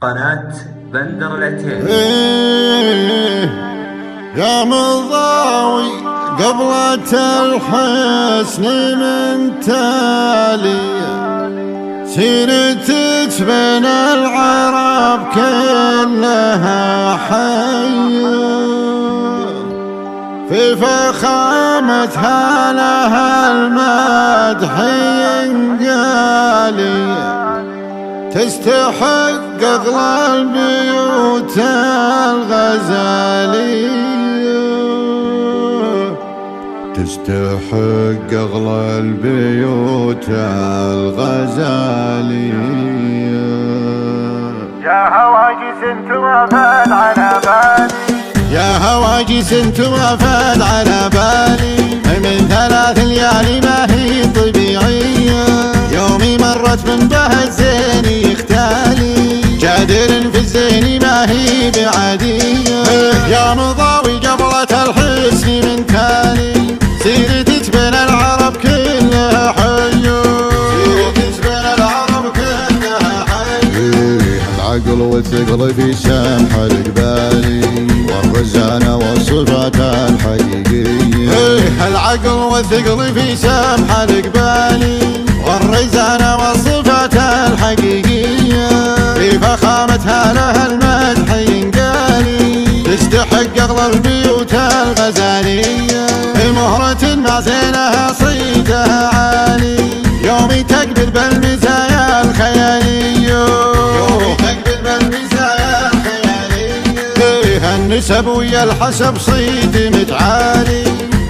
قناة بندر العتيب. يا مضاوي قبلة الحسن من تالي سيرتك بين العرب كلها حي في فخامتها لها المدح ينقالي تستحق أغلى البيوت الغزالية، تستحق أغلى البيوت الغزالية. يا هواجس انت وفد على بالي، يا هواجس انت وفد على بالي من 3 ليالي ما هي طبيعية، يومي مرت من به الزين يختالي جادر في الزين ما هي بعادية. يا مضاوي قبلة الحسن من تالي سيرتك بين العرب كلها حيو، سيرتك بين العرب كلها حيو. العقل والثقل في سمح القبالي والرزانة والصفات الحقيقية، العقل والثقل في سمح القبالي والرزانة والصفات الحقيقية في فخامتها لها المدح ينقالي تستحق أغلى البيوت الغزالية، مهرة مع زينها صيتها عالي يومي تقبل بالمزايا الخيالية، يومي تقبل بالمزايا الخيالية. النسب ويا الحسب صيت متعالي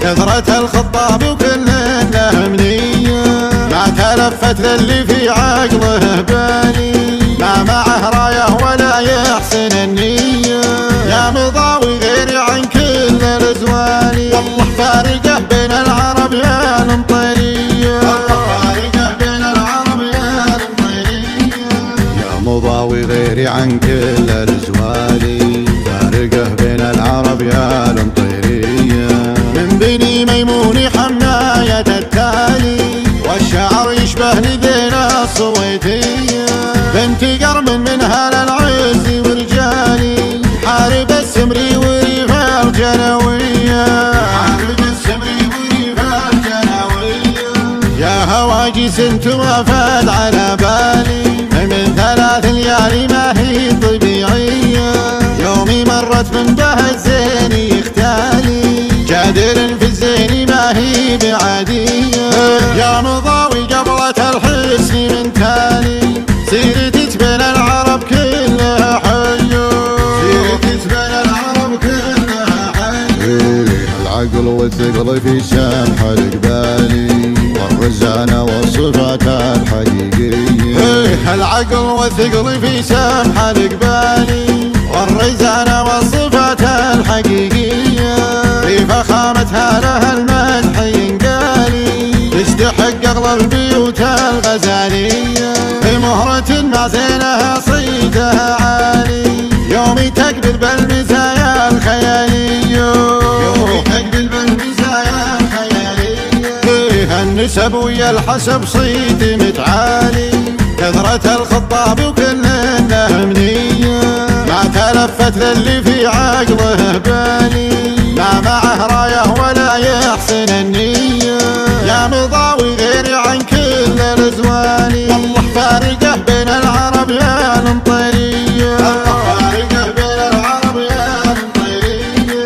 نظرة الخطاب وكل له منية ما تلفت للي في عقله بالي ما معه رايه ولا يحسن النية. يا مضاوي غيري عن كل الازوالي والله فارقه بين العرب يا المطيرية، والله فارقه بين العرب يا المطيرية. يا مضاوي غيري عن كل الازوالي فارقه بين العرب يا المطيرية. من بني ميموني حماية التالي والشعر يشبه لذينا الصويتية، بنت قرم من هال العز ورجالي حارب السمري وريف الجنوية، حارب السمري وريف الجنوية. يا هواجس انت وفد على بالي من 3 ليالي ما هي طبيعية، يومي مرت من به الزين يختالي جادر في الزين ما هي بعادية. يا مضاوي قبلة الحسن من تالي سيرتك بين العرب كلها حيو، سيرتك بين العرب كلها حيو. العقل والثقل في سمح القبالي والرزانة والصفات الحقيقية، العقل والثقل في سمح القبالي والرزانة والصفات الحقيقية في فخامتها لها المدح ينقالي تستحق أغلى البيوت الغزالية، مهرة مع زينها صيتها عالي يومي تقبل بالمزايا الخيالية، يومي تقبل بالمزايا الخيالية. النسب ويا الحسب صيت متعالي كثرة الخطاب وكل له منية ما تلفت للي في عقله بالي ما معه رايه ولا يحسن النية. يا مضاوي غيري عن كل الازوالي والله فارقه بين العرب يا المطيرية، والله فارقه بين العرب يا المطيرية.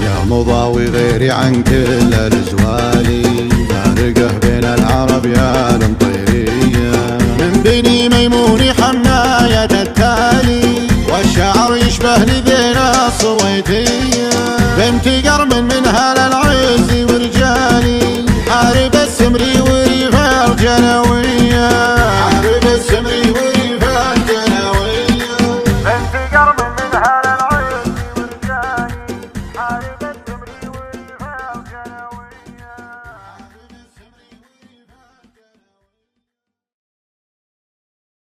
يا مضاوي غيري عن كل الازوالي فارقه بين العرب يا المطيرية. من بني ميموني حماية التالي والشعر يشبه لذينا الصويتية، بنت قرم من هال العز ورجالي حارب السمري وريف الجنوي،